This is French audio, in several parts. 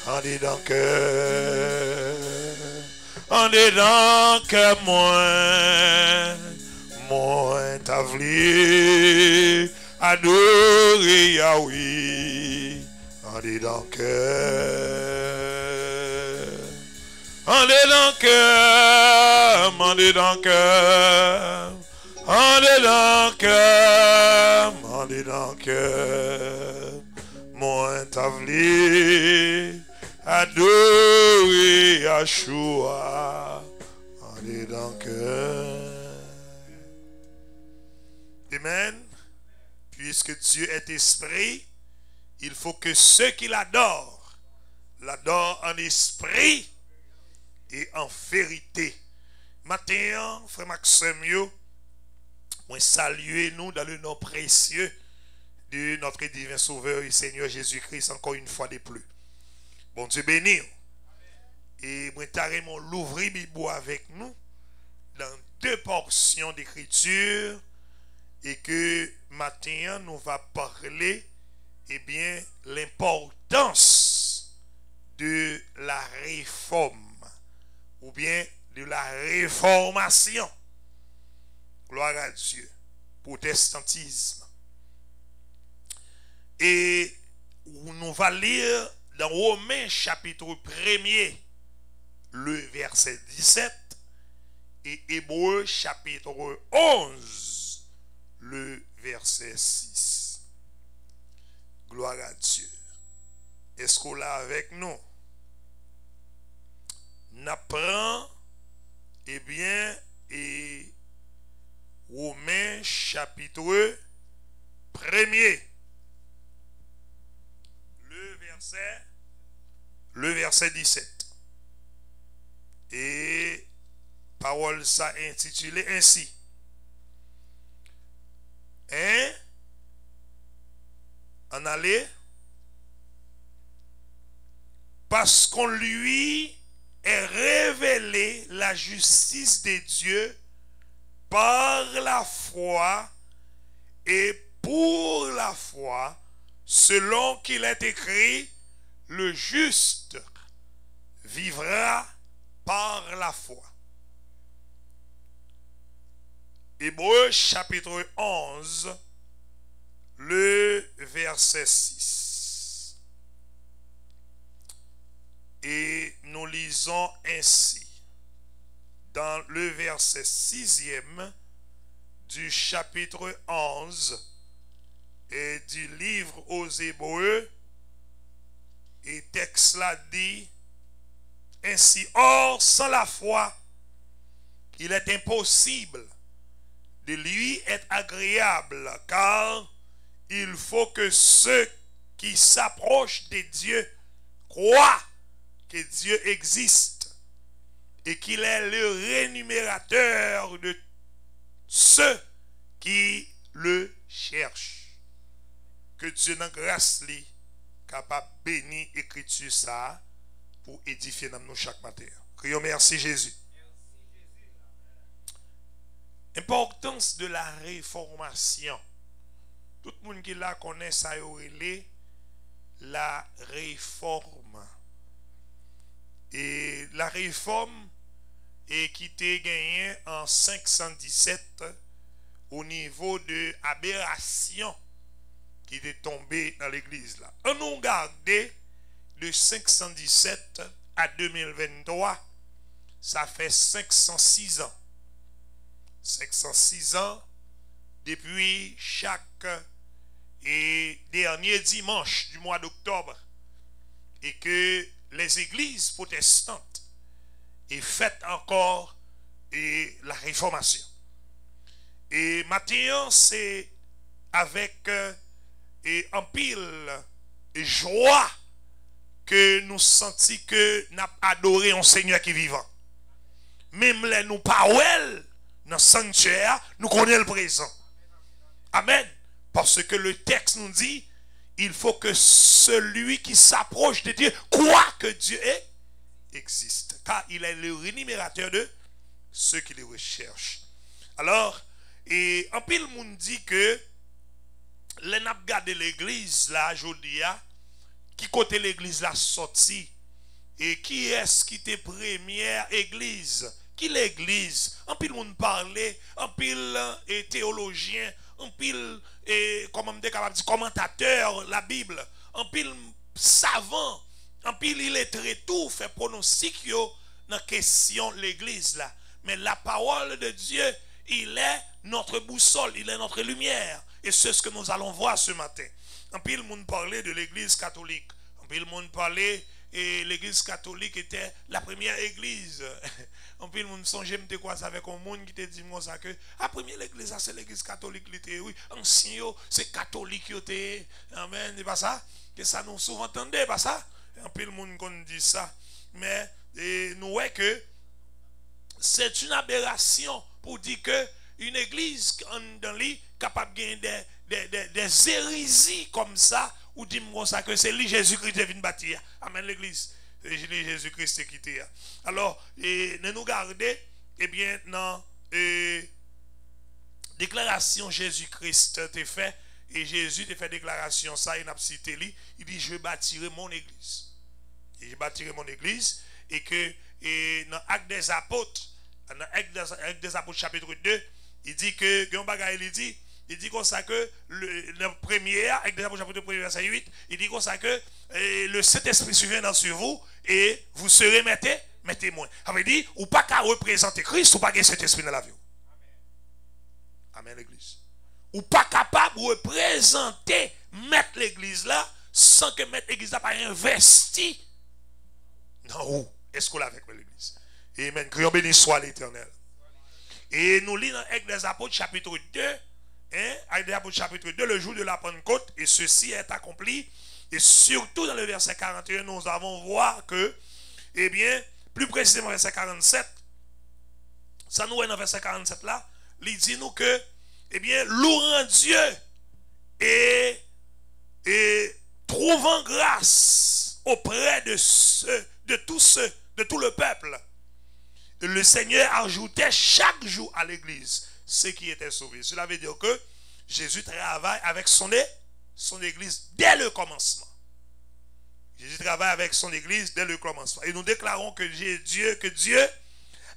en dedans cœur, en dedans cœur, moi t'a voulu adorer Yahweh, en dedans cœur, en dedans cœur, en dedans cœur, en dedans cœur, en dedans cœur, moi t'a voulu adorer Yahshua, en dedans cœur. Amen. Puisque Dieu est esprit, il faut que ceux qui l'adorent en esprit et en vérité. Maintenant, frère Maxime, moi saluer nous dans le nom précieux de notre divin Sauveur et Seigneur Jésus-Christ encore une fois de plus. Bon Dieu béni. Et moi carrément l'ouvrir Bible avec nous dans deux portions d'écriture et que maintenant nous va parler bien l'importance de la réforme ou bien de la réformation. Gloire à Dieu. Protestantisme. Et nous va lire dans Romains chapitre 1er le verset 17 et Hébreux chapitre 11 le verset 6. Gloire à Dieu. Est-ce qu'on l'a avec nous? N'apprend et Romains chapitre 1er le verset 17. Et parole ça intitulée ainsi. En aller parce qu'on lui est révélé la justice de Dieu par la foi et pour la foi, selon qu'il est écrit, le juste vivra par la foi. Hébreux chapitre 11, le verset 6. Et nous lisons ainsi, dans le verset 6e du chapitre 11 et du livre aux Hébreux, et texte là dit ainsi: or sans la foi il est impossible de lui être agréable, car il faut que ceux qui s'approchent de Dieu croient que Dieu existe et qu'il est le rémunérateur de ceux qui le cherchent. Que Dieu dans grâce lui capable de bénir l'écriture ça pour édifier dans nous chaque matin. Crions merci Jésus. Importance de la réformation. Tout le monde qui la connaît ça, la réforme. Et la réforme est qui était gagnée en 517 au niveau de aberration qui est tombée dans l'église là. On nous regarde de 517 à 2023, ça fait 506 ans. 506 ans depuis chaque dernier dimanche du mois d'octobre, et que les églises protestantes aient fait encore la réformation. Et maintenant c'est avec en pile joie que nous sentons que nous adoré un Seigneur qui est vivant. Même les nous paroles dans le sanctuaire, nous connaissons le présent. Amen. Parce que le texte nous dit, il faut que celui qui s'approche de Dieu croit que Dieu existe. Car il est le rémunérateur de ceux qui le recherchent. Alors, et en pile monde dit que les n'a regardé l'église là aujourd'hui, qui côté l'église là sorti et qui est-ce qui était première église? Qui l'église? En pile monde parlait, en pile théologien, en pile comment me capable de dire commentateur la Bible, en pile savant, en pile illettré tout fait pronostic yo dans question l'église là. Mais la parole de Dieu, il est notre boussole, il est notre lumière, et c'est ce que nous allons voir ce matin. En pile monde parlait de l'église catholique, en pile monde parlait et l'église catholique était la première église. En plus, le monde songeait me quoi ça avec un monde qui te dit moi ça que la première église c'est l'église catholique oui, ancien c'est catholique yoté. Amen, c'est pas ça que ça nous souvent entendait pas ça. En plus le monde qu'on dit ça, mais nous voyons que c'est une aberration pour dire que une église dans lui capable de gagner des hérésies comme ça, ou dis-moi ça que c'est lui Jésus-Christ qui vient bâtir. Amen, l'église. C'est Jésus-Christ qui était. Alors, nous garder, eh bien, dans déclaration Jésus-Christ te fait, et Jésus te fait déclaration, ça, il a cité lui, il dit, je bâtirai mon église. Et je bâtirai mon église, et que dans Actes des Apôtres, Actes des Apôtres chapitre 2, il dit que, il dit comme ça que le premier, avec des apôtres chapitre 1 verset 8, il dit comme ça que le Saint-Esprit survient sur vous et vous serez mes témoins. Ça veut dire, ou pas qu'à représenter Christ, ou pas qu'il y ait cet esprit dans la vie. Amen, l'église. Ou pas capable de représenter, mettre l'église là, sans que mettre l'église là pas investi. Non, où est-ce qu'on l'a avec l'église? Amen. Que béni soit l'Éternel. Et nous lisons avec des apôtres chapitre 2. Actes des Apôtres chapitre 2, le jour de la Pentecôte, et ceci est accompli. Et surtout dans le verset 41, nous avons voir que, eh bien, plus précisément verset 47, ça nous est dans verset 47 là, il dit nous que, eh bien, louant Dieu et trouvant grâce auprès de tout le peuple, le Seigneur ajoutait chaque jour à l'église ceux qui étaient sauvés. Cela veut dire que Jésus travaille avec son église dès le commencement. Jésus travaille avec son église dès le commencement. Et nous déclarons que Dieu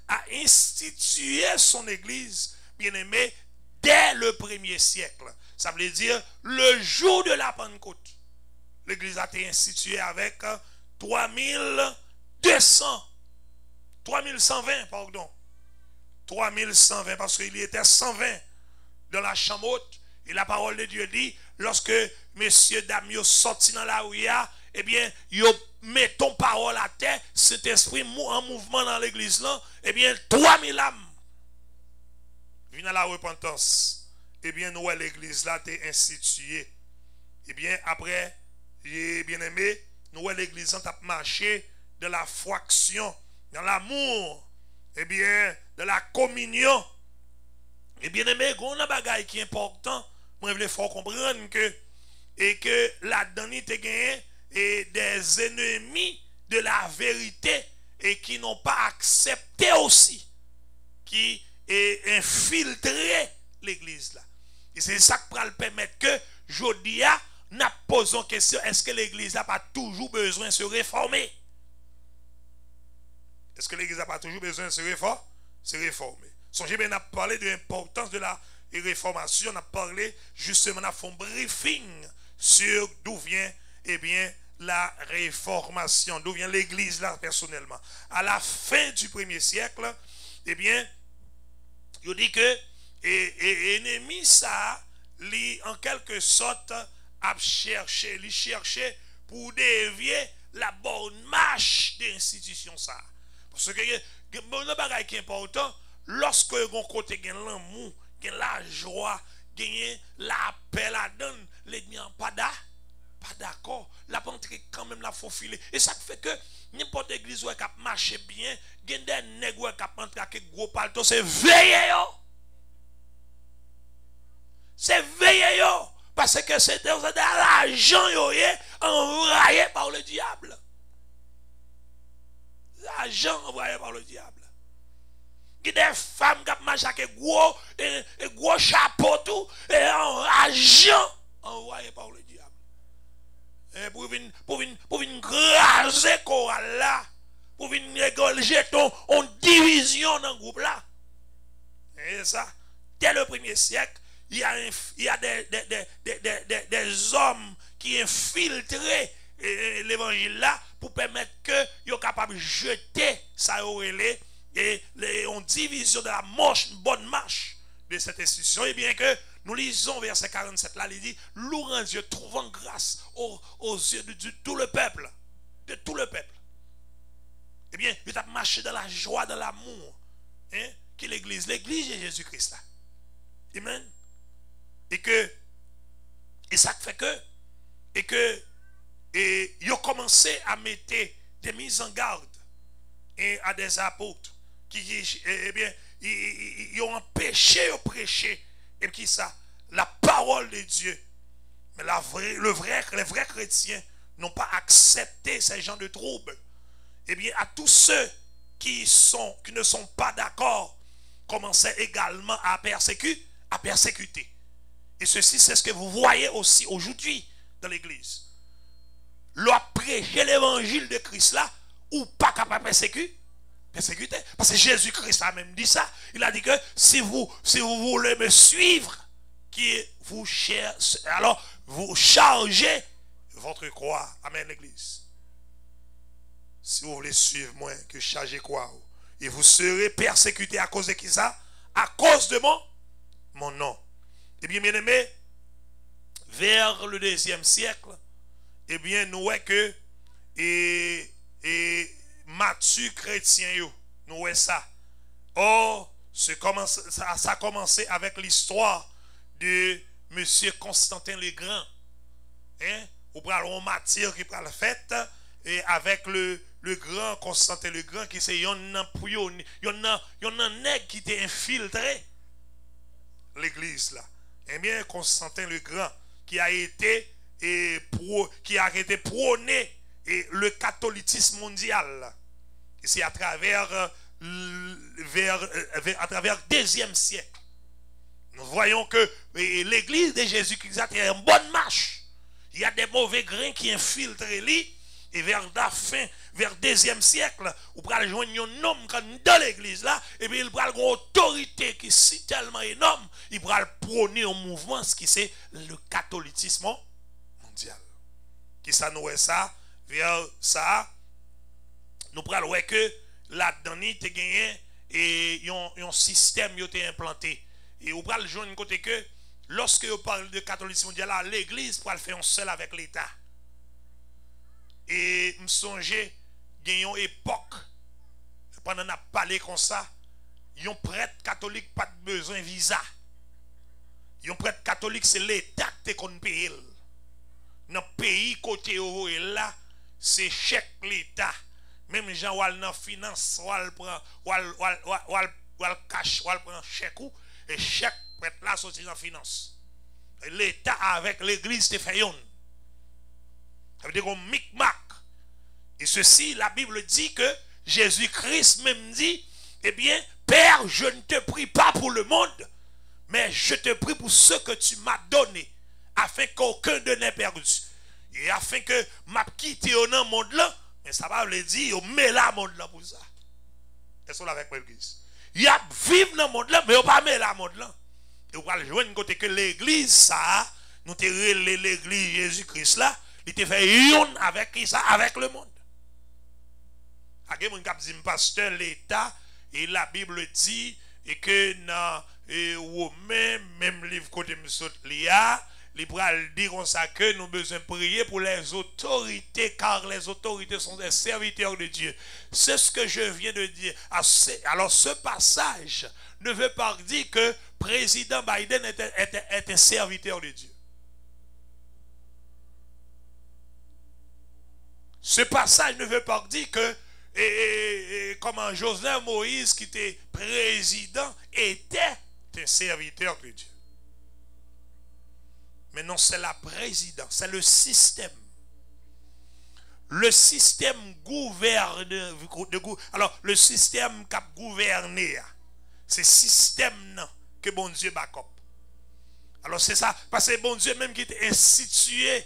a institué son église, bien aimé, dès le premier siècle. Ça veut dire le jour de la Pentecôte. L'église a été instituée avec 3120, pardon. 3120, parce qu'il y était 120 dans la chambre haute. Et la parole de Dieu dit, lorsque messieurs, dames, yo sorti dans la rue, eh bien, yo mettons parole à terre, cet esprit en mouvement dans l'église là, eh bien, 3000 âmes viennent à la repentance. Eh bien, nous, l'église là, t'est instituée. Eh bien, après, bien aimé, nous, l'église là, t'as marché de la fraction, dans l'amour, eh bien, de la communion. Et bien aimé, il y a un bagage qui est important. Moi, il faut comprendre que là-dedans, il y a des ennemis de la vérité et qui n'ont pas accepté aussi, qui est infiltré l'église là. Et c'est ça qui va le permettre que, Jodia, nous posons question, est-ce que l'église n'a pas toujours besoin de se réformer? Est-ce que l'église n'a pas toujours besoin de se réformer? Songez bien, on a parlé de l'importance de la réformation, on a parlé justement, on a fait un briefing sur d'où vient, eh bien, la réformation, d'où vient l'église là personnellement. À la fin du 1er siècle, eh bien, il dit que l'ennemi ça, en quelque sorte, a cherché pour dévier la bonne marche des institutions ça. Parce que bon bagage qui est important, lorsque on côté gagne l'amour, gagne la joie, gagne la paix la donne, l'ennemi en pas d'accord, la pentrée quand même la faut filer. Et ça fait que n'importe église qui a marché bien, gagne des nègres qui a entré avec gros palto, c'est veiller yo. C'est veiller yo parce que c'est de l'argent yo envoyé par le diable. L'argent envoyé par le diable. Il y a des femmes qui marchent avec gros chapeau tout et argent envoyé par le diable. pour venir graser chorale là, pour venir jeter en division dans le groupe là. Et ça, dès le 1er siècle, il y a des hommes qui infiltrent l'évangile là pour permettre que ils soient capables de jeter ça et en division de la bonne marche de cette institution. Et bien que nous lisons verset 47 là, il dit, louant Dieu, trouvant grâce aux yeux de tout le peuple. De tout le peuple. Eh bien, il a marché dans la joie, dans l'amour. Hein, qui l'église. L'église est Jésus-Christ là. Amen. Et ça fait que, et ils ont commencé à mettre des mises en garde à des apôtres qui, eh bien, ils ont empêché de prêcher, et qui ça, la parole de Dieu. Mais les vrais chrétiens n'ont pas accepté ces gens de troubles. Eh bien, à tous ceux qui ne sont pas d'accord, commençaient également à persécuter. Et ceci, c'est ce que vous voyez aussi aujourd'hui dans l'église. Leur prêcher l'évangile de Christ là, ou pas capable de persécuter. Parce que Jésus-Christ a même dit ça. Il a dit que si vous voulez me suivre, alors vous chargez votre croix. Amen, l'église. Si vous voulez suivre moi, que chargez quoi? Et vous serez persécutés à cause de qui ça? À cause de mon nom. Eh bien, bien aimé, vers le 2e siècle, eh bien, nous voyons que Matthieu chrétien, nous voyons ça. Or, ça a commencé avec l'histoire de Monsieur Constantin le Grand. Hein? Ou prenons Matthieu qui prend la fête, et avec le grand Constantin le Grand, qui c'est un nègre qui était infiltré l'église là. Eh bien, Constantin le Grand, qui a été prôné le catholicisme mondial. C'est à travers le 2e siècle. Nous voyons que l'église de Jésus-Christ est en bonne marche. Il y a des mauvais grains qui infiltrent lui. Et vers la fin, vers 2e siècle, vous pourrez joindre un homme dans l'église là, et puis il pourra avoir une autorité qui est si tellement énorme, il pourra prôner un mouvement, ce qui c'est le catholicisme mondial. Qui ça nous est ça, vers ça, nous pourrons voir que là-dedans, il y a gagné et un système qui a été implanté. Et vous pourrez joindre côté que, lorsque vous parlez de catholicisme mondial, l'église pourra le faire seul avec l'État. Et me songer, il y a une époque, pendant qu'on a parlé comme ça, un prêtre catholique pas de besoin de visa. Un prêtre catholique, c'est l'État qui qu'on paye. Dans le pays côté où là, c'est chèque l'État. Même gens ou dans finance, ou cash, ou prend chèque et chèque prêtre là sorti dans finance. L'État avec l'église te fait yon. Ça veut dire qu'on micmac. Et ceci, la Bible dit que Jésus-Christ même dit, eh bien, Père, je ne te prie pas pour le monde, mais je te prie pour ce que tu m'as donné, afin qu'aucun de n'ait perdu. Et afin que m'a quitté au monde là, mais ça va le dire, on met la monde là pour ça. Est-ce qu'on avec l'église? Il y a vivre dans le monde là, mais on pas met la monde là. Et on va jouer une côté que l'église, ça, nous te relais l'église Jésus-Christ là, il te fait yon avec qui ça? Avec le monde. A gen moun k'ap di pasteur l'État, et la Bible dit et que dans Romains, même livre côté m'sot lia, il pral dire comme ça que nous besoin prier pour les autorités, car les autorités sont des serviteurs de Dieu. C'est ce que je viens de dire. Alors ce passage ne veut pas dire que président Biden est un serviteur de Dieu. Ce passage ne veut pas dire que comment Jovenel Moïse, qui était président, était un serviteur de Dieu. Mais non, c'est la présidence, c'est le système. Le système gouverne. Alors, le système qui a gouverné, c'est le système que bon Dieu backup. Alors, c'est ça, parce que bon Dieu même qui était institué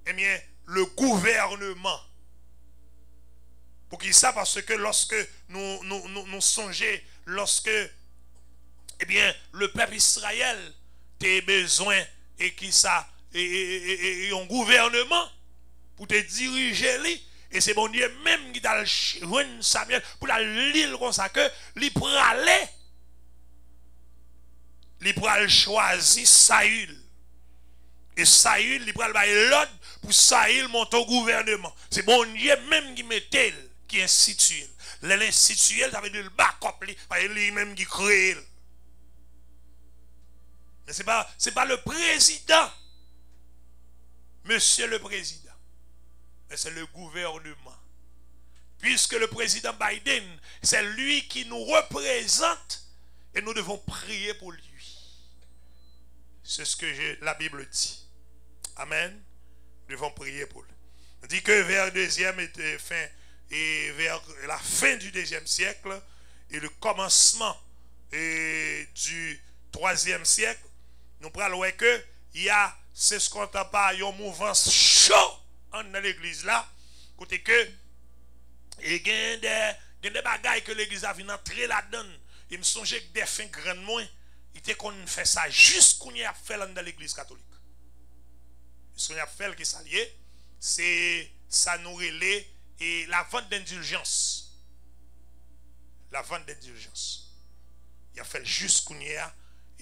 eh bien, le gouvernement. Pour qui ça? Parce que lorsque nous songeons, lorsque, eh bien, le peuple Israël a besoin et qui ça, et un gouvernement pour te diriger lui. Et c'est bon Dieu même qui t'a joindre Samuel pour la l'île comme ça que il pour aller. Il pour choisir Saül. Et Saül, il pour aller l'ordre pour Saül monter au gouvernement. C'est bon Dieu même qui mettait, qui institue. L'institue, ça veut dire le backup, lui-même qui crée. Mais ce n'est pas le président, monsieur le président, mais c'est le gouvernement. Puisque le président Biden, c'est lui qui nous représente et nous devons prier pour lui. C'est ce que la Bible dit. Amen. Nous devons prier pour lui. On dit que vers la fin du 2e siècle et le commencement du 3e siècle, nous prenons que il y a, c'est ce qu'on entend pas, un mouvement chaud dans l'église là, côté que il y a des bagailles que l'église a vu entrer là-dedans. Il me songeait que des fins grandes moins, il était qu'on fait ça juste qu'on y a fait dans l'église catholique. Ce qu'on a fait qui s'alliait, c'est ça nous relève et la vente d'indulgence. La vente d'indulgence. Il a fait juste qu'on y a.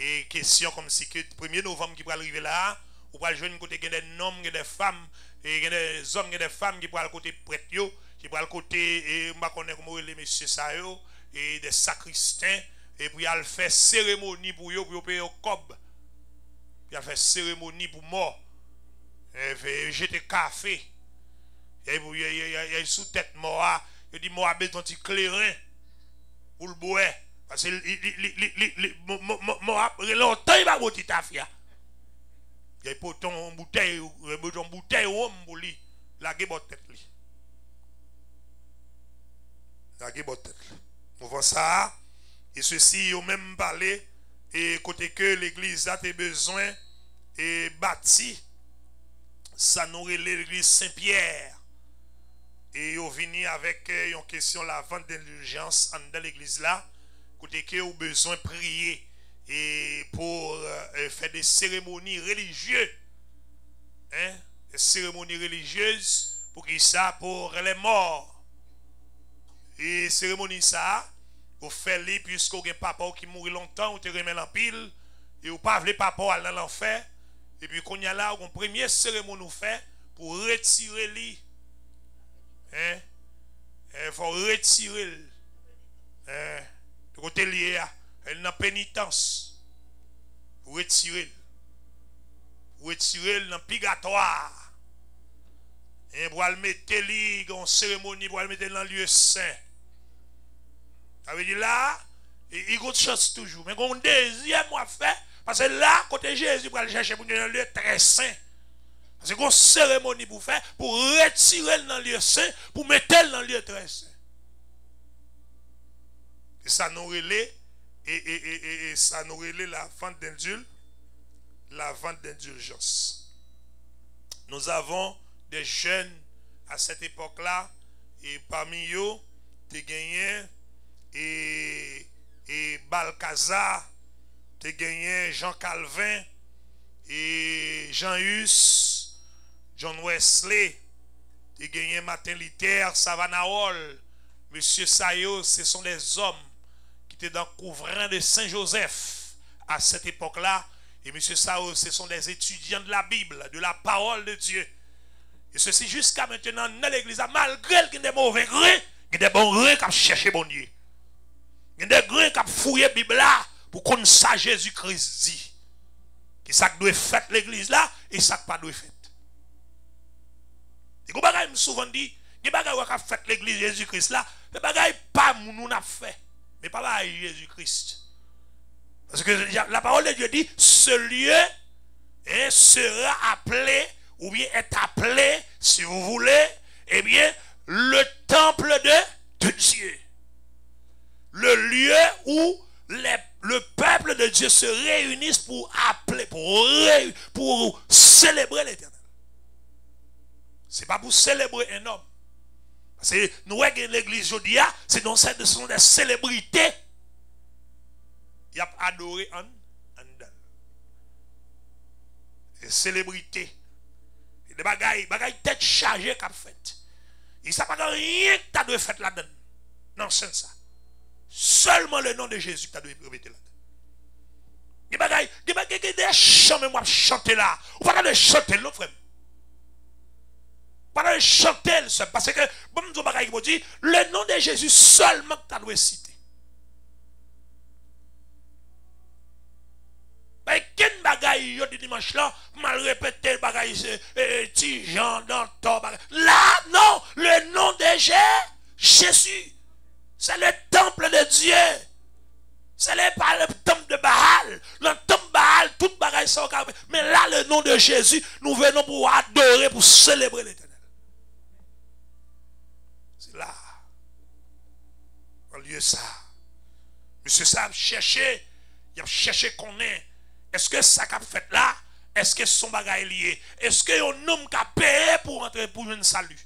Et question comme si que le 1er novembre qui va arriver là, ou va jouer côté des hommes, des femmes, et des hommes et des femmes qui vont le côté prêtre, qui vont le côté, et on va connaître comment les messieurs ça, et des sacristains, et puis il fait cérémonie pour eux, pour payer au cob. Il a fait cérémonie pour mort. Il fait jeter café. Et puis il a sous tête mort, il dit mort besoin d'un clairin pour le boire. Parce que longtemps il va botter ta fille. Il y a pourtant une bouteille pour lui. La gueule tête lui. La gueule tête. On voit ça. Et ceci au même parlé. Et côté que l'église a besoin et bâti. Ça nourrit l'église Saint-Pierre. Et on vient avec une question la vente d'indulgence dans l'église là. Côté que vous besoin de prier et pour faire des cérémonies religieuses. Hein? Des cérémonies religieuses pour qui ça? Pour les morts. Et cérémonie ça, vous faites les puisque vous avez un papa qui mourit longtemps, vous te remet en pile, et vous pas voulez papa aller dans l'enfer. Et puis qu'on y a là, une première cérémonie nous fait pour retirer lui. Hein? Il faut retirer. Hein? De côté lié, elle n'a pénitence. Pour retirer. Pour retirer dans le purgatoire. Et pour le mettre en cérémonie, pour le mettre dans le lieu saint. Ça veut dire là, il y a une chance toujours. Mais on deuxième moi fait, parce que là, côté Jésus, pour aller chercher pour un lieu très saint. Parce qu'il y a une cérémonie pour faire, pour retirer dans le lieu saint, pour mettre dans le lieu très saint. Et ça nous relève, et ça nous relève la vente d'indulgence. Nous avons des jeunes à cette époque-là, et parmi eux, tu gagné et Balcazar, tu gagné Jean Calvin, et Jean Hus, John Wesley, tu gagné Martin Luther, Savannah Hall, Monsieur Sayo, ce sont des hommes qui étaient dans le couvrant de Saint-Joseph à cette époque-là. Et Monsieur Sayo, ce sont des étudiants de la Bible, de la parole de Dieu. Et ceci jusqu'à maintenant dans l'église, malgré qu'il y a des mauvais grains, il y a des bons grains qui cherchent bon Dieu. Il y a des grains qui fouillent la Bible là pour qu'on sache Jésus-Christ dit. Et ça doit faire l'église là et ça pas doit faire. Et comme je souvent dit, les bagages qui ont fait l'église Jésus-Christ là, les bagages pas nous n'a fait, mais pas Jésus-Christ. Parce que la parole de Dieu dit, ce lieu sera appelé, ou bien est appelé, si vous voulez, eh bien, le temple de Dieu. Le lieu où le peuple de Dieu se réunissent pour appeler, pour célébrer l'Éternel. Ce n'est pas pour célébrer un homme. Parce que nous voyons l'église aujourd'hui, ce sont des célébrités. Il a adoré en dedans. Des célébrités. Des bagailles tête chargée qu'a fait. Il ne sait pas rien que tu as dû faire là-dedans. Non, c'est ça. Seulement le nom de Jésus que tu as dû répéter là-dedans. Des chants, mais moi, chanter là. Ou pas de chanter là, frère. Pas de chanter, parce que, bon, nous avons dit, le nom de Jésus seulement que tu as dû citer. Mais quel bagaille yo di dimanche là, mal répété le bagaille ti Jean dans ton bagaille. Là non, le nom de Jésus. C'est le temple de Dieu. C'est pas le temple de Baal. Le temple de Baal, tout bagaille sont carré. Mais là le nom de Jésus, nous venons pour adorer, pour célébrer l'Éternel. C'est là. Au lieu de ça. Monsieur ça a cherché, il a cherché qu'on est. Est-ce que ça qu'a fait là, est-ce que son bagage est lié? Est-ce qu'un homme qui a payé pour entrer pour un salut?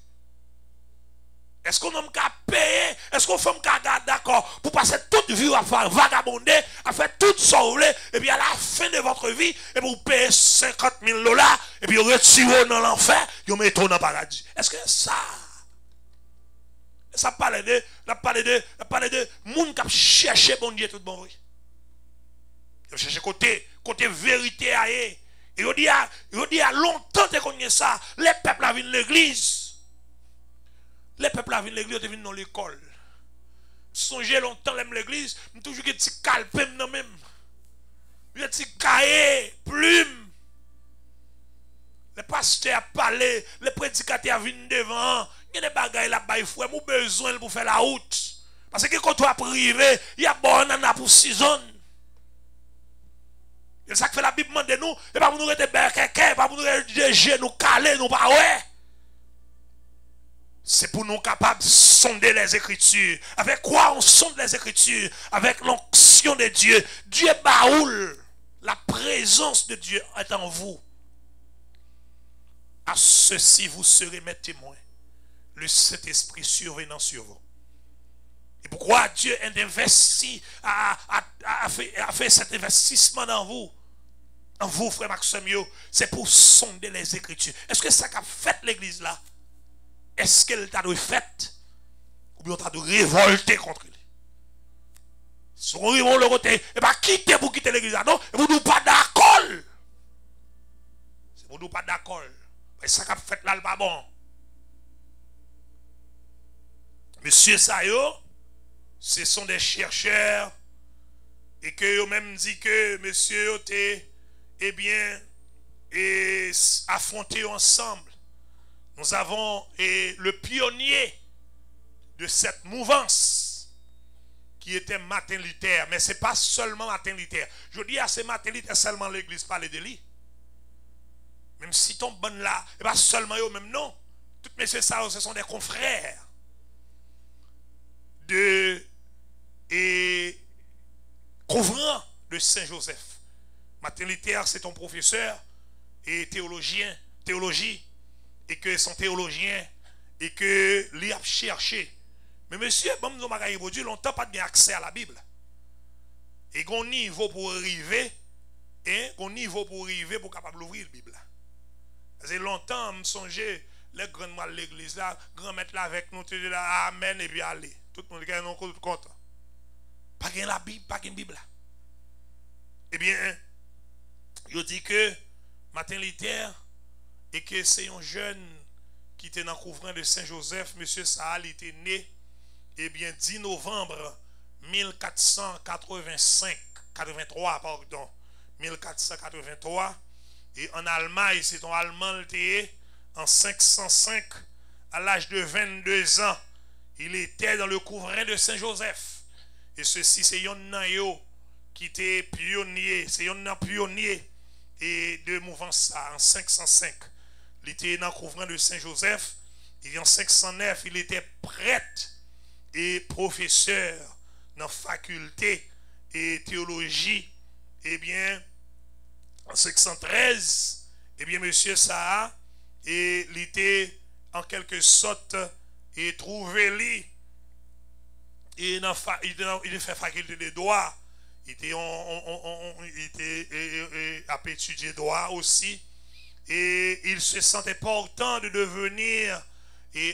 Est-ce qu'un homme qui a payé, est-ce qu'on femme qui a gardé d'accord pour passer toute vie à faire vagabonder, à faire tout ce que vous voulez, et puis à la fin de votre vie, et vous payez 50 000 $, et puis vous retirez dans l'enfer, vous mettez dans le paradis? Est-ce que ça parle de monde qui a cherché bon Dieu tout bon vrai? Il cherche côté vérité à et il dit à longtemps que connais ça, les peuples viennent l'église. Les peuples viennent l'église, ils viennent dans l'école. Songez longtemps l'église, je toujours que petit calpem non même. Un petit cahier, plume. Les pasteurs parlent, les prédicateurs viennent devant. Il y a des bagailles là-bas, il faut besoin pour faire la route. Parce que quand tu as privé, il y a bon pour 6 zones. C'est ça que fait la Bible de nous. Et pas pour nous rester berkeke, pas pour nous rester nous caler, nous pas ouais. C'est pour nous capables de sonder les Écritures. Avec quoi on sonde les Écritures? Avec l'onction de Dieu. Dieu baoule. La présence de Dieu est en vous. À ceci vous serez mes témoins. Le Saint-Esprit survenant sur vous. Et pourquoi Dieu a fait cet investissement dans vous? En vous, frère Maxime, c'est pour sonder les Écritures. Est-ce que ça qu'a fait l'église là? Est-ce qu'elle t'a fait? Ou bien t'a révolté contre lui? Si on révolte le côté, et bien quittez pour quitter l'église là, non? Et vous n'êtes pas d'accord. Si vous n'êtes pas d'accord, ça qu'a fait là, le pas bon. Monsieur Sayo, ce sont des chercheurs et que eux-mêmes dit que monsieur était affronté ensemble. Nous avons le pionnier de cette mouvance qui était Martin Luther, mais ce n'est pas seulement Martin Luther. Je dis à ces Martin Luther seulement l'église parle de lui. Même si ton bon là, et pas seulement eux même non. Tous messieurs ça, ce sont des confrères et couvrant de Saint-Joseph. Martin Luther, c'est ton professeur et théologie, et que son théologien, et que lui a cherché. Mais monsieur, bon, nous avons longtemps pas bien accès à la Bible. Et qu'on niveau pour arriver, pour capable d'ouvrir la Bible. Parce que longtemps, je me songeais, les grands mal de l'église là, grand maître là avec nous, tu dis là, amen, et puis allez. Tout le monde est content. Pas de la Bible, pas de Bible là. Eh bien, il dit que Martin Luther, et que c'est un jeune qui était dans le couvrant de Saint-Joseph, monsieur Sahal était né, eh bien, 10 novembre 1483, pardon, 1483, et en Allemagne, c'est un Allemand en 505, à l'âge de 22 ans, il était dans le couvrant de Saint-Joseph. Et ceci, c'est un naïo qui était pionnier, c'est un pionnier et de mouvance en 505. Il était dans le couvrant de Saint-Joseph. Et en 509, il était prêtre et professeur dans la faculté et théologie. Eh bien, en 513, eh bien, monsieur Saha, et il était en quelque sorte et trouvé lui et il fait faculté de droit. Il était à étudier droit aussi et il se sentait portant de devenir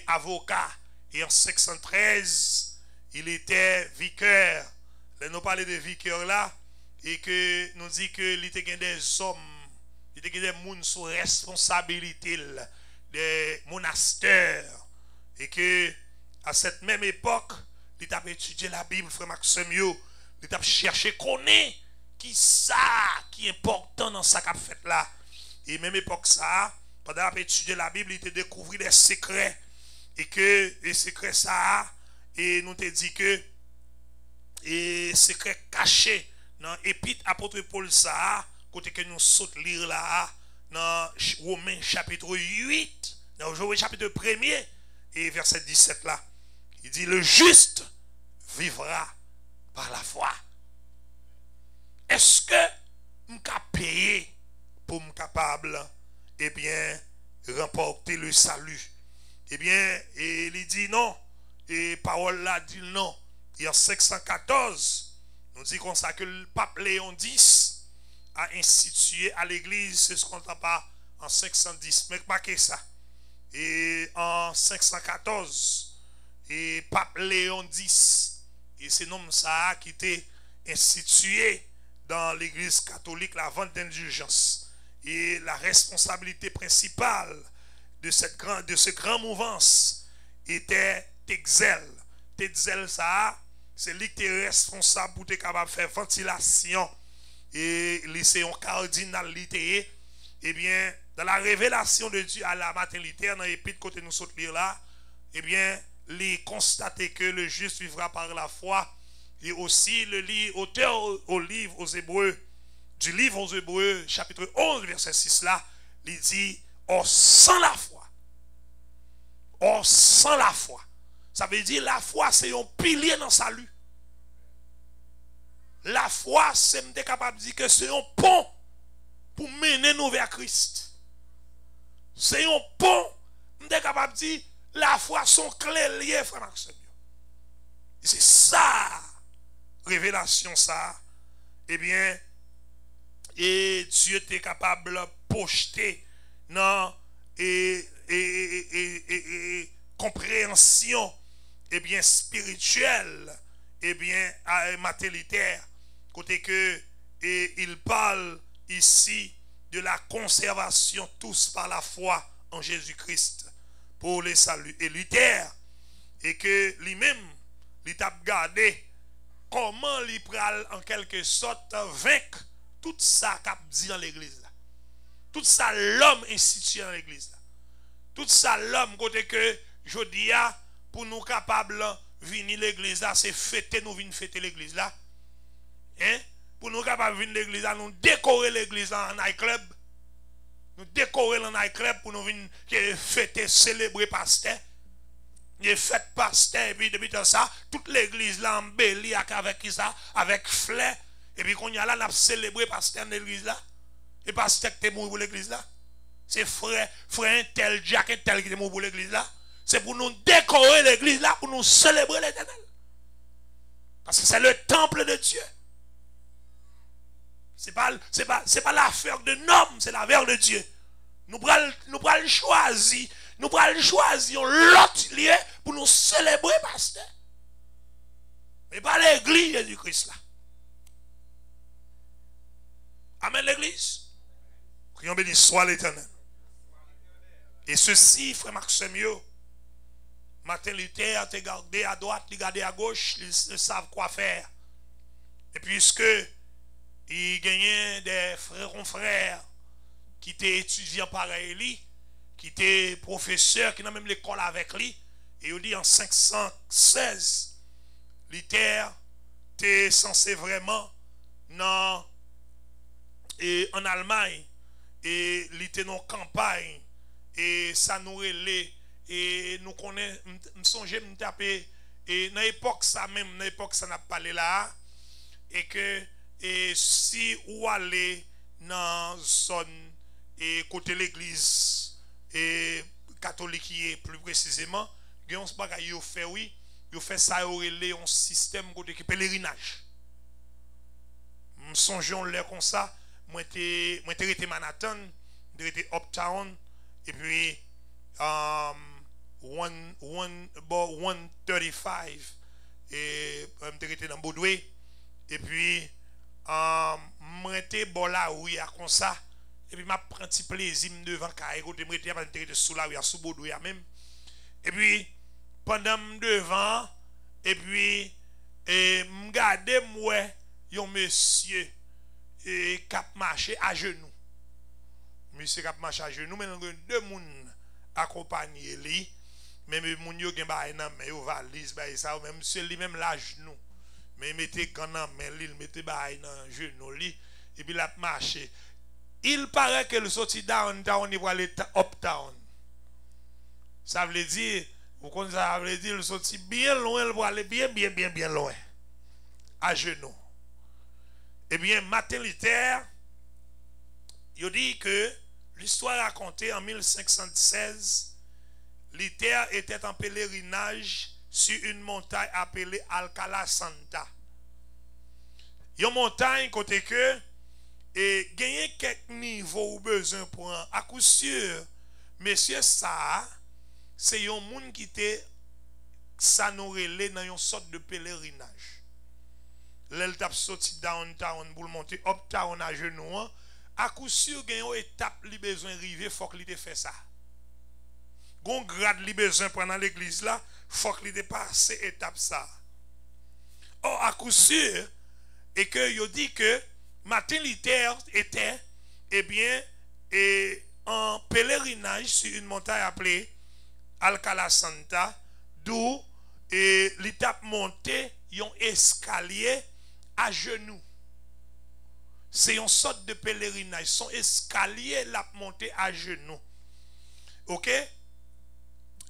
avocat. Et en 513 il était vicaire. Là, nous parlons de vicaire là et que nous dit que il était des hommes, il était des gens sous responsabilité des monastères et que à cette même époque il a étudié la Bible, frère Maxime, il a cherché connaître qui ça qui est important dans ça qu'a fait là. Et même époque ça, pendant qu'il a étudié la Bible, il a découvert des secrets et que les secrets ça et nous te dit que et secret caché dans l'épître apôtre Paul ça côté que nous saute lire là dans Romains chapitre 8 dans Romains chapitre 1er et verset 17 là il dit le juste vivra par la foi. Est-ce que nous sommes payé pour nous capable eh bien remporter le salut? Eh bien il dit non et parole là dit non. Et en 514, nous dit comme ça que le pape Léon X a institué à l'église, c'est ce qu'on entend pas en 510, mais pas que ça. Et en 514, et pape Léon X, et c'est nom ça qui était institué dans l'église catholique, la vente d'indulgence. Et la responsabilité principale de ce grand mouvance était Texel. Texel ça, c'est lui qui est responsable pour être capable de faire ventilation et lycéon cardinal littéraire. Eh bien, dans la révélation de Dieu à la maternité, dans l'épître côté nous saute lire là, eh bien, il constate que le juste vivra par la foi. Et aussi, auteur au livre aux Hébreux, du livre aux Hébreux, chapitre 11, verset 6 là, il dit, or sans la foi. Or sans la foi. Ça veut dire la foi c'est un pilier dans le salut. La foi c'est capable de dire que c'est un pont pour mener nous vers Christ. C'est un pont, on est capable de dire la foi sont clés liées, frère Maxime. C'est ça, révélation ça. Eh bien, et Dieu était capable de projeter dans compréhension et bien spirituelle et bien matéritaire côté que il parle ici de la conservation tous par la foi en Jésus-Christ pour les saluts élitaires et que lui-même il t'a gardé comment il pral en quelque sorte vaincre tout ça qu'a dit dans l'église là, tout ça l'homme institué dans l'église là, tout ça l'homme côté que je dis pour nous capables venir l'église là, c'est fêter, nous venir fêter l'église là. Hein? Pour nous capables venir l'église là, nous décorer l'église en night club. Nous décorer le night club pour nous venir fêter, célébrer pasteur. Il fête pasteur et puis depuis ça, toute l'église là embellie avec ça, avec fleurs. Et puis qu'on y a là, on a célébré pasteur dans l'église là. Et pasteur qui est mort pour l'église là. C'est frère tel, Jack tel qui est mort pour l'église là. C'est pour nous décorer l'église là, pour nous célébrer l'éternel. Parce que c'est le temple de Dieu. C'est pas l'affaire de l'homme, c'est l'affaire de Dieu. Nous prenons choisir l'autre lieu pour nous célébrer, pasteur. Mais pas l'église du Christ là. Amen l'église. Prions béni soit l'éternel. Et ceci, frère Maxime, matin, Luther te gardé à droite, te gardé à gauche, ils savent quoi faire. Et puisque il gagnait des frères qui étaient étudiants pareil lui, qui étaient professeurs, qui n'ont même l'école avec lui, et il dit en 516, Luther était censé vraiment en Allemagne, et il était en campagne, et ça nous relait. Et nous connaissons, nous songeons, nous taper, et dans l'époque ça même, dans l'époque ça n'a pas parlé là, et que si ou aller dans zone et côté l'église et catholique qui est plus précisément, il y a un bagage qui fait oui, il fait ça aurait un système côté pèlerinage. Songeons l'air comme ça, moi été Manhattan, j'étais Uptown et puis 135 et j'étais dans Broadway et puis moi j'étais bon là où il y a comme ça et puis m'a pris un petit plaisir devant carré côté moi j'étais sous là où il y a sous Broadway même et puis pendant devant et puis m'garder moi un monsieur et cap marché à genoux. Monsieur cap marché à genoux mais deux moun accompagné lui même moun yo gen ba nan mais yo valise ba ça même monsieur lui même la genou mais mettez quand nan mais il mettait ba nan genou lui et puis la marché. Il paraît que le sorti downtown il va aller uptown. Ça veut dire vous connaissez ça veut dire le sorti bien loin il va aller bien loin à genoux. Eh bien, Martin Luther, il dit que l'histoire racontée en 1516, Luther était en pèlerinage sur une montagne appelée Alcala Santa. Il y a une montagne côté que et gagner quelques niveaux ou besoin pour un à coup sûr, monsieur ça, c'est un monde qui était ça nous relais dans une sorte de pèlerinage. L'elle tape sorti downtown pour monter uptown à genoux. À coup sûr, il y a une étape qui besoin d'arriver, il faut qu'il ait fait ça. Gon grade li besoin pendant l'église là, faut qu'il ait passé étape ça. Or, à coup sûr, et que il dit que Martin Luther était, eh bien, en pèlerinage sur une montagne appelée Alcala Santa, d'où l'étape montée, un escalier à genoux. C'est une sorte de pèlerinage. Son escalier l'a monté à genoux. Ok?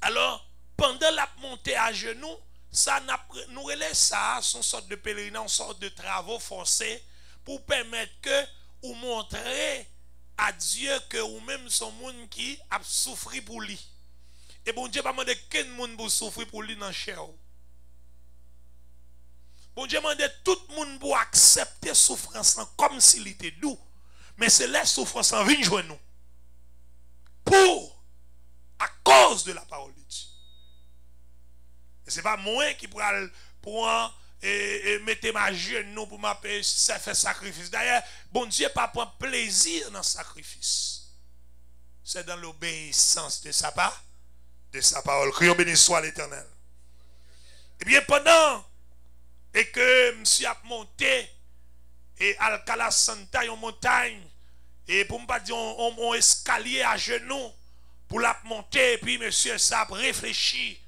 Alors, pendant la montée à genoux, ça nous relève ça, son sorte de pèlerinage, une sorte de travaux forcés pour permettre que ou montrer à Dieu que ou même son monde qui a souffert pour lui. Et bon Dieu pas demander quel monde pour souffrir pour lui dans le chair. Bon Dieu demande tout le monde pour accepter souffrance comme s'il était doux. Mais c'est la souffrance en vie de nous. À cause de la parole de Dieu. Et ce n'est pas moi qui pour mettre ma genou pour m'appeler faire sacrifice. D'ailleurs, bon Dieu pas prendre plaisir dans le sacrifice. C'est dans l'obéissance de sa parole. Crions béni soit l'Éternel. Eh bien, pendant et que monsieur a monté et Alcala Santa une montagne et pour me pas dire on escalier à genoux pour la monter et puis monsieur ça a réfléchi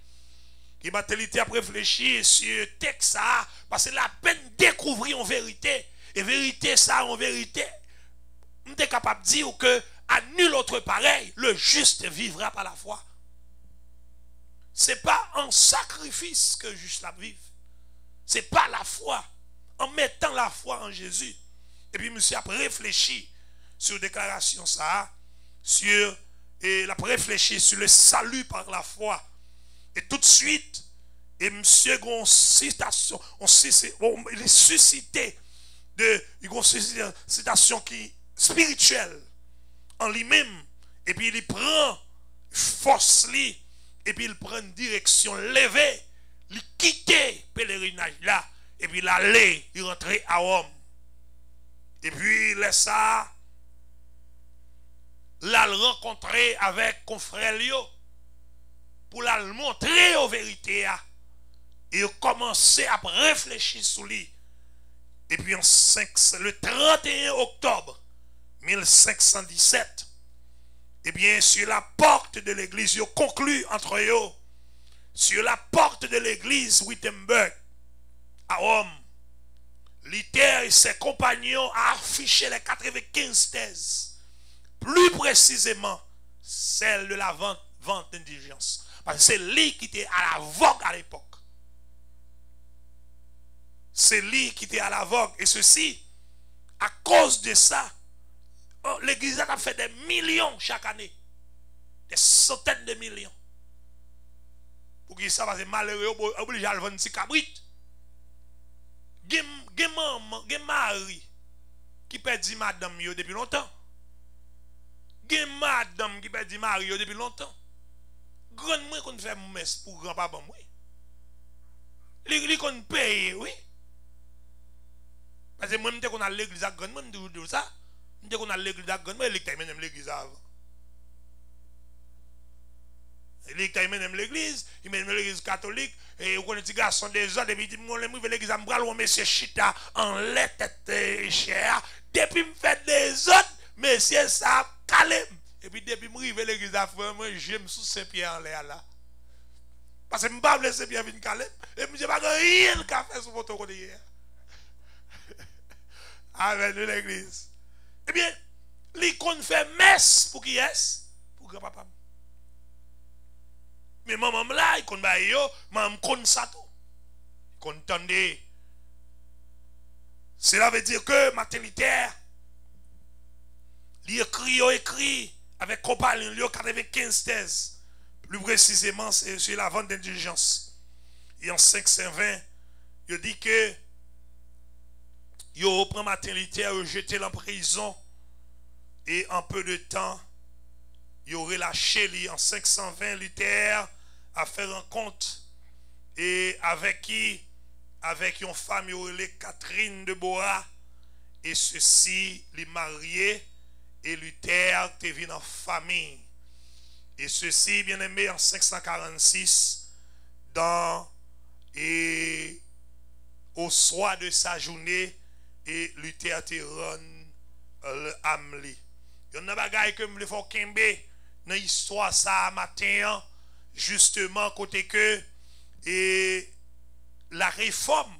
il m'a réfléchi sur le texte ça parce que la peine découvrir en vérité et vérité ça en vérité on est capable de dire que à nul autre pareil le juste vivra par la foi. C'est pas un sacrifice que juste la vive. C'est pas la foi. En mettant la foi en Jésus. Et puis, monsieur a réfléchi sur la déclaration ça. Et a réfléchi sur le salut par la foi. Et tout de suite, et monsieur a une citation. Il est suscité une citation qui spirituelle en lui-même. Et puis, il prend force lui. Et puis, il prend une direction levée. Il quittait le pèlerinage là, et puis il allait, il rentrait à Rome. Et puis il laisse ça, là, le rencontrer avec confrère Lio, pour la montrer aux vérités. Et il commençait à réfléchir sur lui. Et puis le 31 octobre 1517, et bien sur la porte de l'église, il conclut entre eux. Sur la porte de l'église Wittenberg à Rome, Luther et ses compagnons ont affiché les 95 thèses, plus précisément celle de la vente d'indigence. Parce que c'est lui qui était à la vogue à l'époque. C'est lui qui était à la vogue. Et ceci, à cause de ça, l'église a fait des millions chaque année. des centaines de millions. Pour qui ça, parce que malheureux, obligé à le vendre si cabrit. Gen maman, gen mari, qui perdit madame yo depuis longtemps. Gen madame qui perdit mari yo depuis longtemps. Grand moi qu'on fait messe pour grand-papa moi. L'église qu'on paye, oui. Parce que moi, je qu'on a l'église à grand, moi, je dis ça. Je qu'on a l'église à grand, moi, l'église avant. Il mène l'église, il mène l'église catholique, et vous connaissez les garçons des autres, et puis il me l'église à me monsieur Chita en lait tête chère. Depuis me fait des autres, monsieur ça calme. Et puis depuis me rive l'église à frère, moi j'aime sous Saint-Pierre en l'air là. Parce que je ne peux pas laisser Saint-Pierre venir calme, et je ne pas rien qu'à faire sur votre côté hier. Avec l'église. Eh bien, l'icône fait messe pour qui est? Pour grand-papa. Mais maman là, il connaît pas yo, maman connaît ça tout. Il connaît. Cela veut dire que maternitaire, il écrit avec compagnie, il 95 thèses. Plus précisément, c'est sur la vente d'indulgence. Et en 520, il dit que il reprend maternité, il jeté en prison. Et en peu de temps, il aurait lâché lui en 520 Luther à faire rencontre et avec qui avec une femme il aurait Catherine de Bois et ceci les marié et Luther te venu en famille et ceci bien aimé en 546 dans et au soir de sa journée et Luther te rend Amli. Il y a un bagage que me faut kembe dans l'histoire ça matin justement côté que et la réforme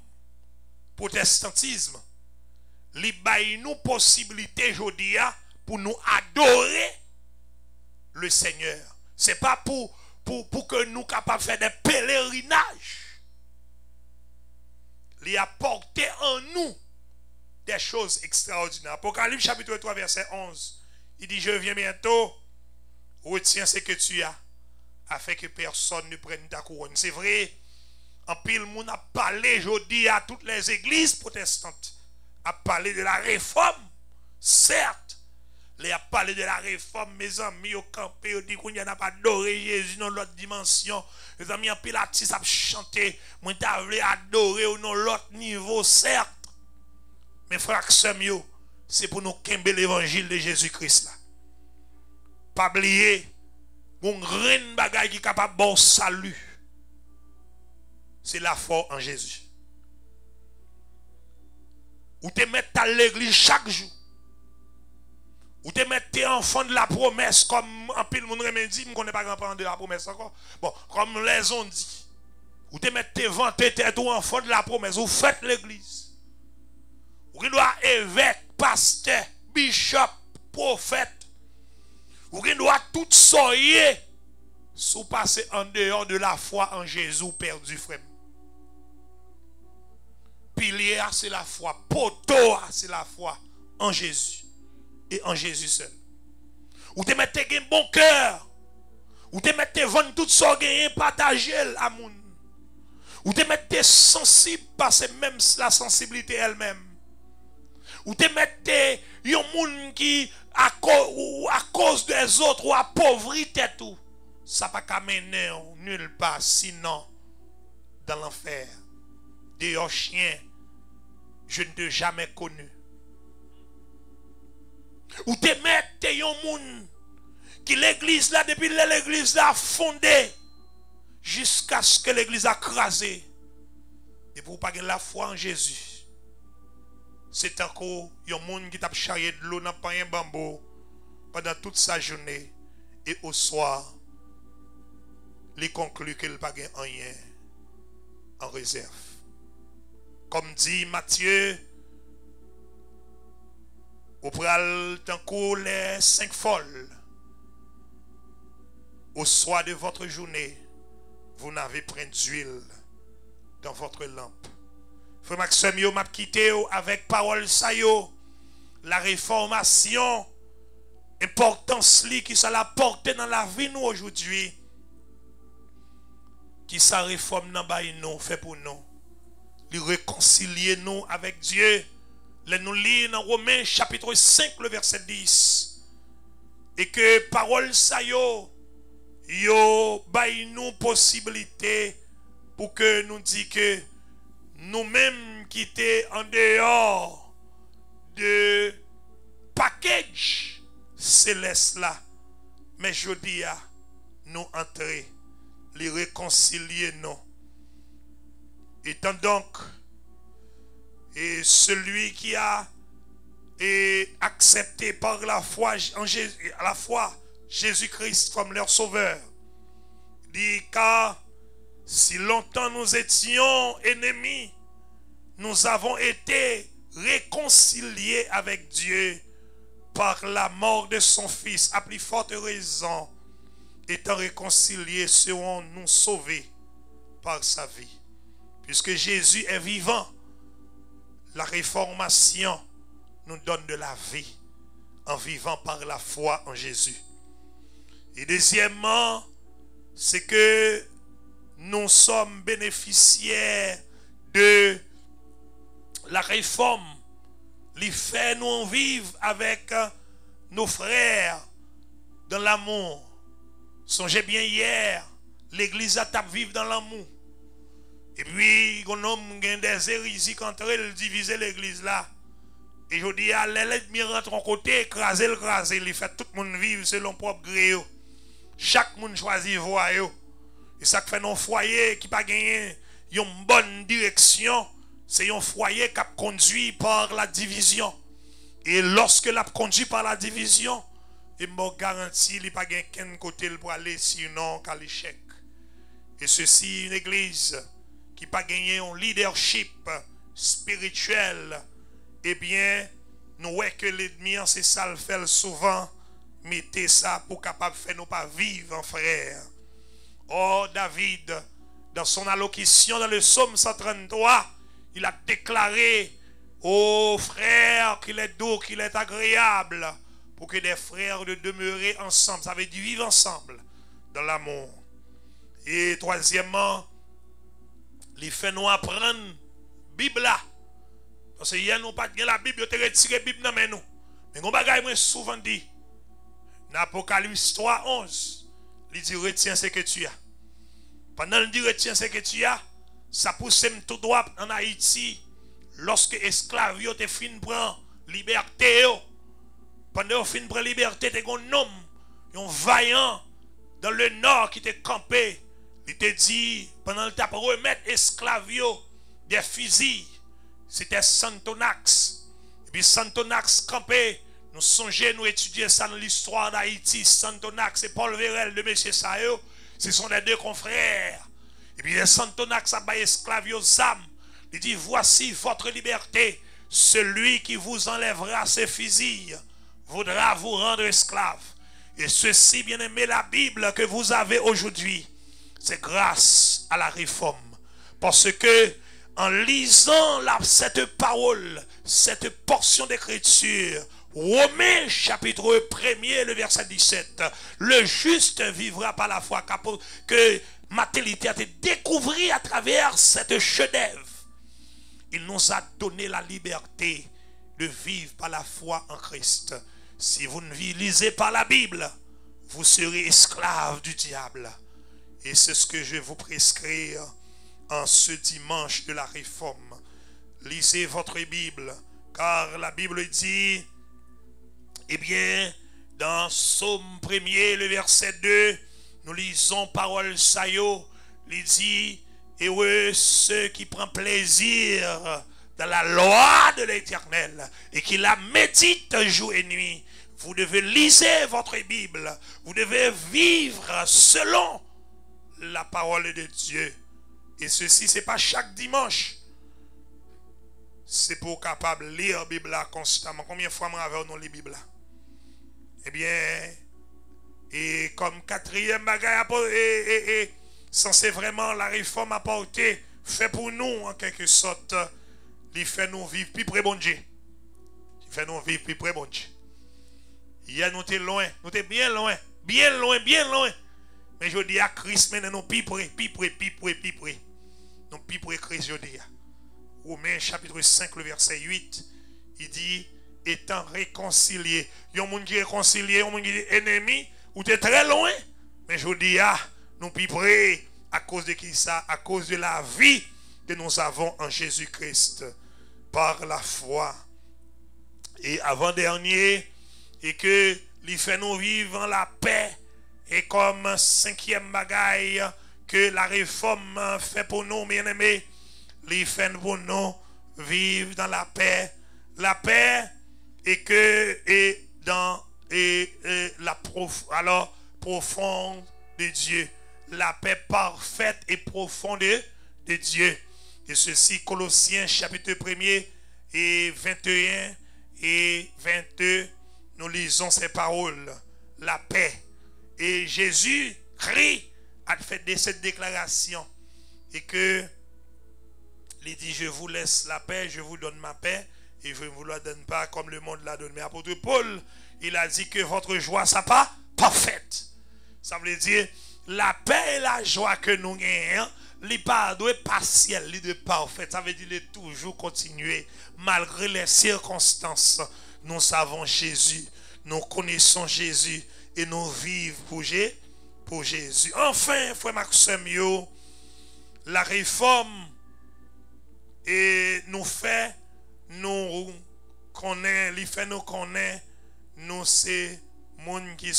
protestantisme li bay nous possibilité aujourd'hui pour nous adorer le Seigneur. C'est pas pour que nous capables de faire des pèlerinages. Il a porté en nous des choses extraordinaires. Apocalypse chapitre 3 verset 11. Il dit, je viens bientôt, retiens ce que tu as, afin que personne ne prenne ta couronne. C'est vrai, en pile, monde a parlé aujourd'hui à toutes les églises protestantes, a parlé de la réforme, certes, il a parlé de la réforme, mes amis, au campé, dit qu'on n'y a pas adoré Jésus dans l'autre dimension, mes amis, en pile, artiste a chanté, moi, t'as voulu adorer dans l'autre niveau, certes, mais frères, c'est pour nous kembe l'évangile de Jésus-Christ là. Pas oublier, mon grand bagage qui est capable de bon salut. C'est la foi en Jésus. Ou te mettre à l'église chaque jour. Ou te mettre tes enfants de la promesse comme un pile monde dit, je connais pas grand-parent de la promesse encore. Bon, comme les ont dit. Ou te mettre tes ventes tes enfants de la promesse. Ou faites l'église. Ou doit évêque, pasteur, bishop, prophète. Ou doit tout soyer sous passer en dehors de la foi en Jésus perdu frère. Pilier c'est la foi, poteau c'est la foi en Jésus et en Jésus seul. Ou te mette un bon cœur. Ou te mette vendre tout ça gagner partager à moun. Ou te mette sensible parce que même la sensibilité elle-même. Ou te mette yon moun qui à cause des autres ou appauvri tête tout. Ça pas qu'à mener nulle part sinon dans l'enfer. Dehors chien, je ne t'ai jamais connu. Ou te mette yon moun qui l'église là depuis l'église là fondée jusqu'à ce que l'église a crasé. Et pour pas gagner la foi en Jésus. C'est encore yon moun qui t'a charrié de l'eau dans un bambou pendant toute sa journée et au soir il conclut qu'il n'a pas rien en réserve. Comme dit Matthieu, au pral tant les 5 folles. Au soir de votre journée, vous n'avez point d'huile dans votre lampe. Frère Maxime, yo m'a quitté avec parole sa yo. La réformation importance qui ça l'a porté dans la vie nous aujourd'hui, qui sa réforme dans nous fait pour nous, lui réconcilier nous avec Dieu. Nous lisons dans Romains chapitre 5 le verset 10, et que parole ça yo baille nous possibilité pour que nous disions que nous-mêmes qui étaient en dehors de package céleste là, mais je dis à nous entrer, les réconcilier nous. Étant donc et celui qui a accepté par la foi en Jésus-Christ comme leur sauveur, dit car si longtemps nous étions ennemis, nous avons été réconciliés avec Dieu par la mort de son Fils. À plus forte raison, étant réconciliés, serons nous sauvés par sa vie. Puisque Jésus est vivant, la réformation nous donne de la vie en vivant par la foi en Jésus. Et deuxièmement, c'est que nous sommes bénéficiaires de la réforme. Il fait nous vivre avec nos frères dans l'amour. Songez bien hier, l'église a tapé vivre dans l'amour. Et puis, on a des hérésies contre elles, diviser l'église là. Et je dis à l'ennemi rentre en côté, écraser, il fait tout le monde vivre selon propre gré. Chaque monde choisit voie. Et ça fait nos foyers qui pas gagné une bonne direction, c'est un foyer qui a conduit par la division. Et lorsque l'a conduit par la division, il m'a garanti qu'il n'y a pas qu'un côté pour aller sinon qu'à l'échec. Et ceci, une église qui n'a pas gagné un leadership spirituel, eh bien, nous voyons que l'ennemi, c'est ça le fait souvent, mettez ça pour capable faire nous pas vivre en frère. Oh, David, dans son allocution dans le psaume 133, il a déclaré aux frères qu'il est doux, qu'il est agréable, pour que des frères de demeurer ensemble. Ça veut dire vivre ensemble dans l'amour. Et troisièmement, il fait nous apprendre Bible là. Parce que hier nous pas la Bible, on a retiré la Bible dans nous. Mais on bagaille moi souvent dit dans Apocalypse 3:11, il dit retiens ce que tu as. Pendant qu'il dit retiens ce que tu as, ça pousse tout droit en Haïti lorsque esclaves te fin prend liberté. Pendant qu'on fin prend liberté, tu as un homme, un vaillant dans le nord qui te campé. Il te dit, pendant que tu as remettre esclaves des fusils, c'était Santonax. Et puis Santonax campé, nous songeons, nous étudier ça dans l'histoire d'Haïti. Santonax et Paul Vérel de M. Sayo, ce sont les deux confrères. Et puis les Santonax a baillé esclaves aux âmes. Il dit, voici votre liberté. Celui qui vous enlèvera ses fusils voudra vous rendre esclaves. Et ceci, bien aimé, la Bible que vous avez aujourd'hui, c'est grâce à la réforme. Parce que en lisant cette parole, cette portion d'écriture, Romains chapitre 1er, le verset 17, le juste vivra par la foi, que Mathilde a découvert à travers cette chef-d'œuvre. Il nous a donné la liberté de vivre par la foi en Christ. Si vous ne lisez pas la Bible, vous serez esclave du diable. Et c'est ce que je vais vous prescrire en ce dimanche de la réforme. Lisez votre Bible, car la Bible dit, eh bien, dans Psaume 1er, le verset 2, nous lisons parole sayo, il dit, heureux ceux qui prennent plaisir dans la loi de l'Éternel et qui la méditent jour et nuit. Vous devez lire votre Bible, vous devez vivre selon la parole de Dieu. Et ceci, ce n'est pas chaque dimanche. C'est pour capable lire la Bible constamment. Combien de fois nous lisons la Bible? Eh bien, et comme quatrième bagage, censé vraiment la réforme apporter, fait pour nous en quelque sorte, il fait nous vivre plus près de bon Dieu. Il fait nous vivre plus près de bon Dieu. Hier, nous étions loin. Nous étions bien loin. Bien loin, bien loin. Mais je dis à Christ, maintenant, nous plus près. Nous plus près Christ, je dis. Romains chapitre 5, le verset 8, il dit, étant réconcilié. Il y a un monde qui est réconcilié, un monde qui est ennemi, ou tu es très loin. Mais je dis, nous plus près. À cause de qui ça? À cause de la vie que nous avons en Jésus-Christ. Par la foi. Et avant-dernier, et que il fait nous vivre en la paix. Et comme cinquième bagaille que la réforme fait pour nous, bien-aimés, il fait pour nous vivre dans la paix. La paix et que et dans la profonde de Dieu. La paix parfaite et profonde de Dieu. Et ceci, Colossiens chapitre 1er et 21 et 22, nous lisons ces paroles. La paix. Et Jésus Christ a fait cette déclaration. Et que, il dit, je vous laisse la paix, je vous donne ma paix. Et je ne vous la donne pas comme le monde la donne. Mais apôtre Paul, il a dit que votre joie, ça pas parfaite. Ça veut dire, la paix et la joie que nous gagnons, il pas de partiel, il de parfait. Ça veut dire il est toujours continuer malgré les circonstances. Nous savons Jésus, nous connaissons Jésus et nous vivons pour Jésus. Enfin, frère Maxime, la réforme et nous fait nous connaît, il fait nous connaître nous c'est monde qui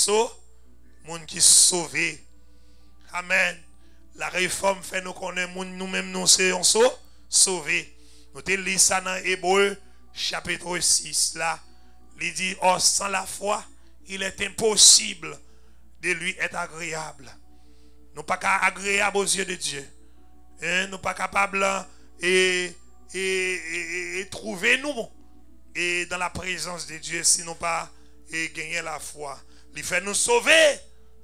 sauvé. Amen. La réforme fait nous connaître nous-mêmes nous sommes sauvés. Nous te lisons ça dans Hébreux chapitre 6 là. Il dit, oh, sans la foi, il est impossible de lui être agréable. Nous ne sommes pas agréables aux yeux de Dieu. Nous ne sommes pas capables et trouver nous et dans la présence de Dieu si nous pas gagner la foi. Il fait nous sauver.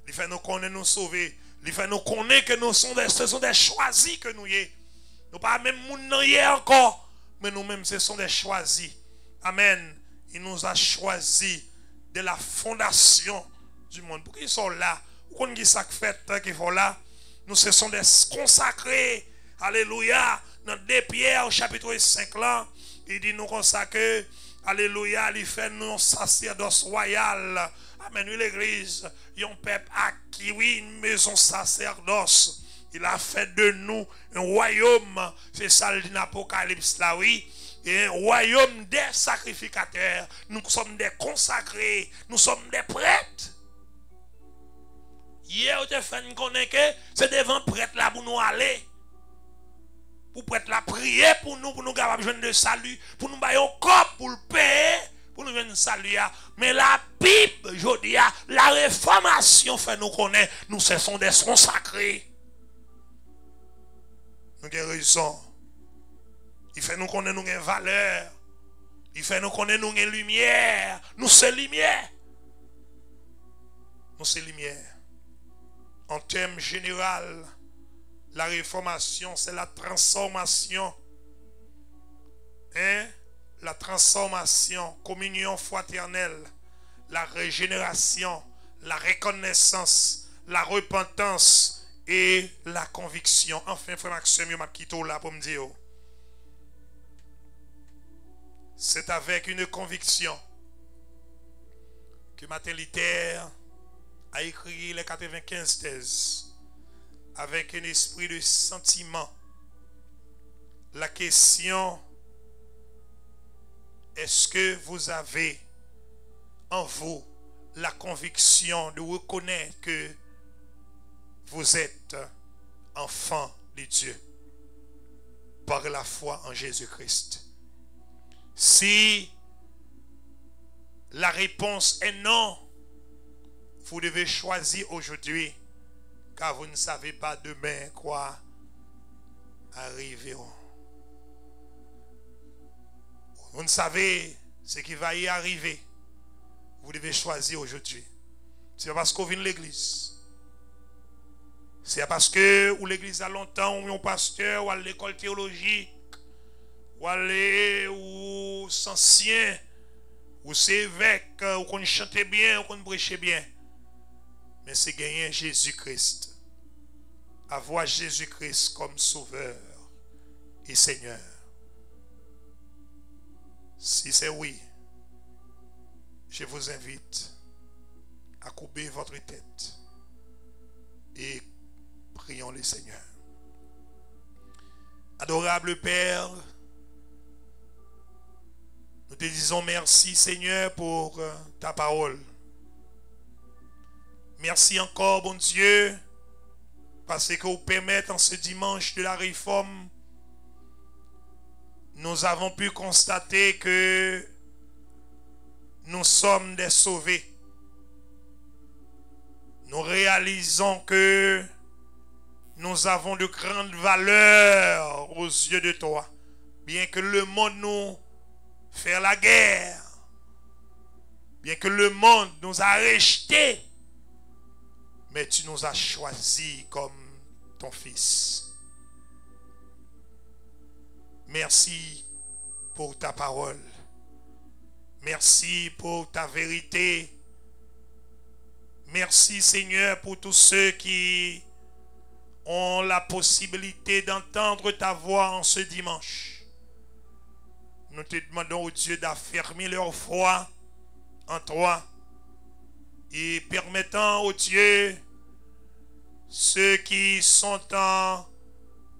Il fait nous connaître nous sauver. Il fait nous connaître que nous ce sont des choisis que nous y est. Nous pas même nous y encore, mais nous-mêmes ce sont des choisis. Amen. Il nous a choisis de la fondation du monde. Pourquoi ils sont là? Pourquoi ils sont fait qu'ils sont là? Nous ce sont des consacrés. Alléluia. Dans 2 Pierre au chapitre 5 là, il dit nous consacrer. Alléluia. Il fait nous sacerdoce royal. Amen. L'église, un peuple acquis, oui, une maison sacerdoce. Il a fait de nous un royaume. C'est ça le dit dans l'Apocalypse là, oui. Et un royaume des sacrificateurs. Nous sommes des consacrés. Nous sommes des prêtres. Hier, on te fait connaître que c'est devant prêtre là pour nous aller. Pour prêtre là prier pour nous capables de de salut. Pour nous bailler un corps pour le payer. Pour nous venir saluer. Mais la Bible, je dis, la réformation fait nous connaître. Nous sommes des consacrés. Nous avons raison. Il fait nous connaître nous avons valeur. Il fait nous connaître nous avons lumière. Nous sommes lumière. Nous sommes lumière. En termes général, la réformation, c'est la transformation. La transformation, communion fraternelle, la régénération, la reconnaissance, la repentance et la conviction. Enfin, frère Maxime, je vais quitter là pour me dire. C'est avec une conviction que Martin Luther a écrit les 95 thèses. Avec un esprit de sentiment. La question, est-ce que vous avez en vous la conviction de reconnaître que vous êtes enfant de Dieu par la foi en Jésus-Christ? Si la réponse est non, vous devez choisir aujourd'hui, car vous ne savez pas demain quoi arriveront. Vous ne savez ce qui va y arriver. Vous devez choisir aujourd'hui. C'est parce qu'on vient de l'église. C'est parce que ou l'église a longtemps, ou un pasteur, ou à l'école théologique, ou aller ou ancien, ou c'est évêque, ou qu'on chante bien, ou qu'on prêche bien. Mais c'est gagner Jésus-Christ. Avoir Jésus-Christ comme sauveur et Seigneur. Si c'est oui, je vous invite à couper votre tête et prions le Seigneur. Adorable Père, nous te disons merci Seigneur pour ta parole. Merci encore bon Dieu parce que vous permettez en ce dimanche de la réforme, nous avons pu constater que nous sommes des sauvés. Nous réalisons que nous avons de grandes valeurs aux yeux de toi. Bien que le monde nous fait la guerre, bien que le monde nous a rejetés, mais tu nous as choisis comme ton fils. Merci pour ta parole. Merci pour ta vérité. Merci Seigneur pour tous ceux qui ont la possibilité d'entendre ta voix en ce dimanche. Nous te demandons au Dieu d'affirmer leur foi en toi et permettant au Dieu ceux qui sont en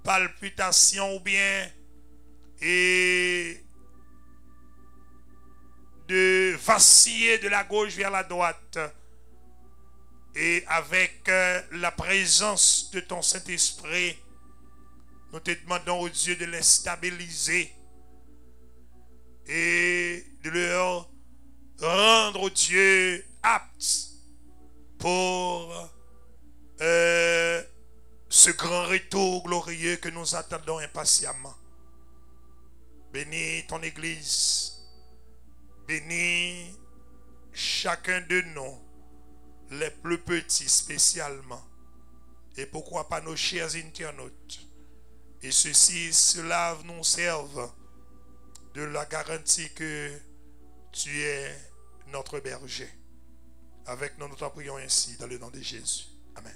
palpitation ou bien et de vaciller de la gauche vers la droite et avec la présence de ton Saint-Esprit, nous te demandons au Dieu de les stabiliser et de leur rendre au Dieu aptes pour ce grand retour glorieux que nous attendons impatiemment. Bénis ton Église, bénis chacun de nous, les plus petits spécialement, et pourquoi pas nos chers internautes. Et cela nous serve de la garantie que tu es notre berger. Avec nous, nous t'en prions ainsi dans le nom de Jésus. Amen.